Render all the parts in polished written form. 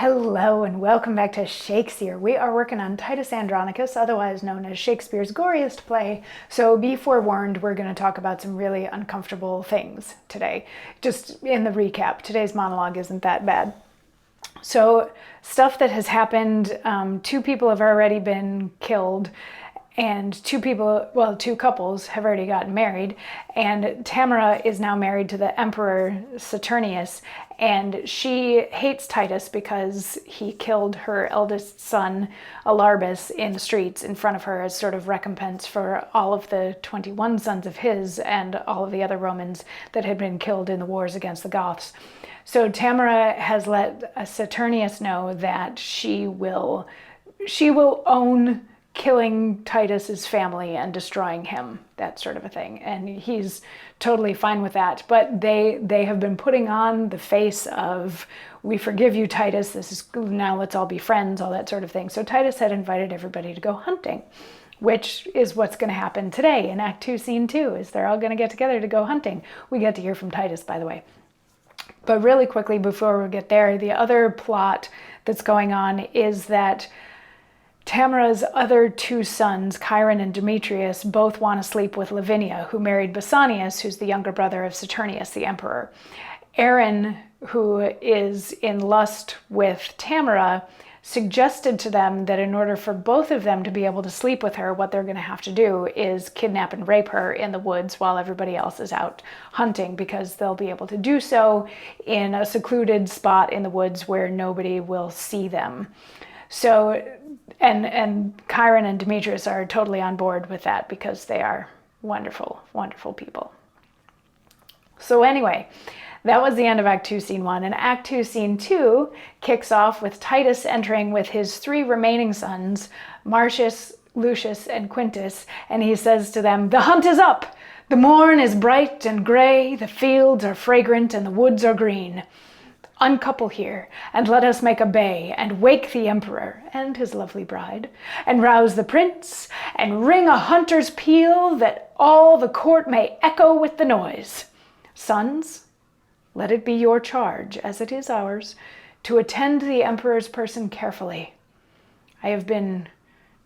Hello and welcome back to Shakesyear. We are working on Titus Andronicus, otherwise known as Shakespeare's goriest play. So be forewarned, we're going to talk about some really uncomfortable things today. Just in the recap, today's monologue isn't that bad. So stuff that has happened, two people have already been killed, and two couples have already gotten married, and Tamara is now married to the Emperor Saturnius, and she hates Titus because he killed her eldest son Alarbus in the streets in front of her as sort of recompense for all of the 21 sons of his and all of the other Romans that had been killed in the wars against the Goths. So Tamara has let Saturnius know that she will own killing Titus's family and destroying him, that sort of a thing. And he's totally fine with that. But they have been putting on the face of, we forgive you, Titus, this is now, let's all be friends, all that sort of thing. So Titus had invited everybody to go hunting, which is what's going to happen today in Act 2, Scene 2, is they're all going to get together to go hunting. We get to hear from Titus, by the way. But really quickly, before we get there, the other plot that's going on is that Tamara's other two sons, Chiron and Demetrius, both want to sleep with Lavinia, who married Basanius, who's the younger brother of Saturnius, the emperor. Aaron, who is in lust with Tamara, suggested to them that in order for both of them to be able to sleep with her, what they're going to have to do is kidnap and rape her in the woods while everybody else is out hunting, because they'll be able to do so in a secluded spot in the woods where nobody will see them. So, and Chiron and Demetrius are totally on board with that because they are wonderful, wonderful people. So anyway, that was the end of Act 2, Scene 1. And Act 2, Scene 2 kicks off with Titus entering with his three remaining sons, Marcius, Lucius, and Quintus, and he says to them, "The hunt is up! The morn is bright and gray, the fields are fragrant, and the woods are green. Uncouple here, and let us make a bay, and wake the emperor and his lovely bride, and rouse the prince, and ring a hunter's peal, that all the court may echo with the noise. Sons, let it be your charge, as it is ours, to attend the emperor's person carefully. I have been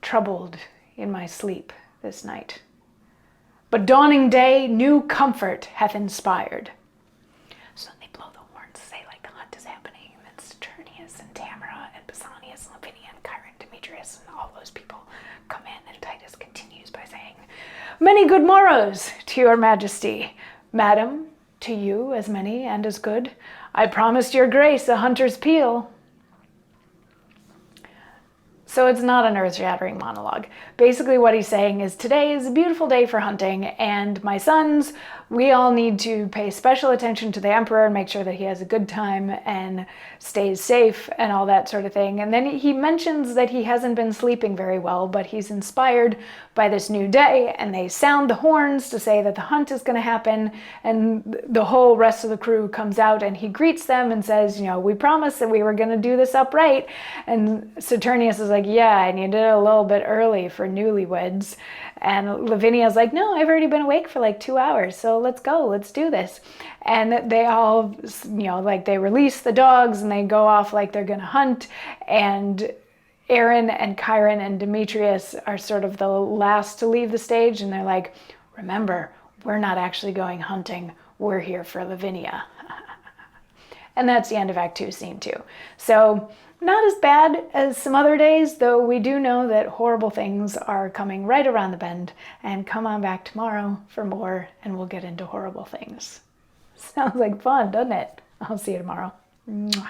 troubled in my sleep this night, but dawning day new comfort hath inspired." So they blow the horns, say like the hunt is happening, and then Saturnius and Tamara and Basanius and Lavinia and Chiron, Demetrius, and all those people come in, and Titus continues by saying, "Many good morrows to your majesty, madam, to you as many and as good. I promised your grace a hunter's peal." So it's not an earth-shattering monologue. Basically what he's saying is, today is a beautiful day for hunting, and my sons, we all need to pay special attention to the emperor and make sure that he has a good time and stays safe and all that sort of thing. And then he mentions that he hasn't been sleeping very well, but he's inspired by this new day, and they sound the horns to say that the hunt is going to happen, and the whole rest of the crew comes out, and he greets them and says, we promised that we were going to do this upright. And Saturnius is like, yeah, and you did it a little bit early for newlyweds. And Lavinia's like, no, I've already been awake for like 2 hours, so let's go, let's do this. And they all, they release the dogs and they go off like they're gonna hunt. And Aaron and Chiron and Demetrius are sort of the last to leave the stage, and they're like, remember, we're not actually going hunting, we're here for Lavinia. And that's the end of Act 2, Scene 2. So not as bad as some other days, though we do know that horrible things are coming right around the bend. And come on back tomorrow for more, and we'll get into horrible things. Sounds like fun, doesn't it? I'll see you tomorrow. Mwah.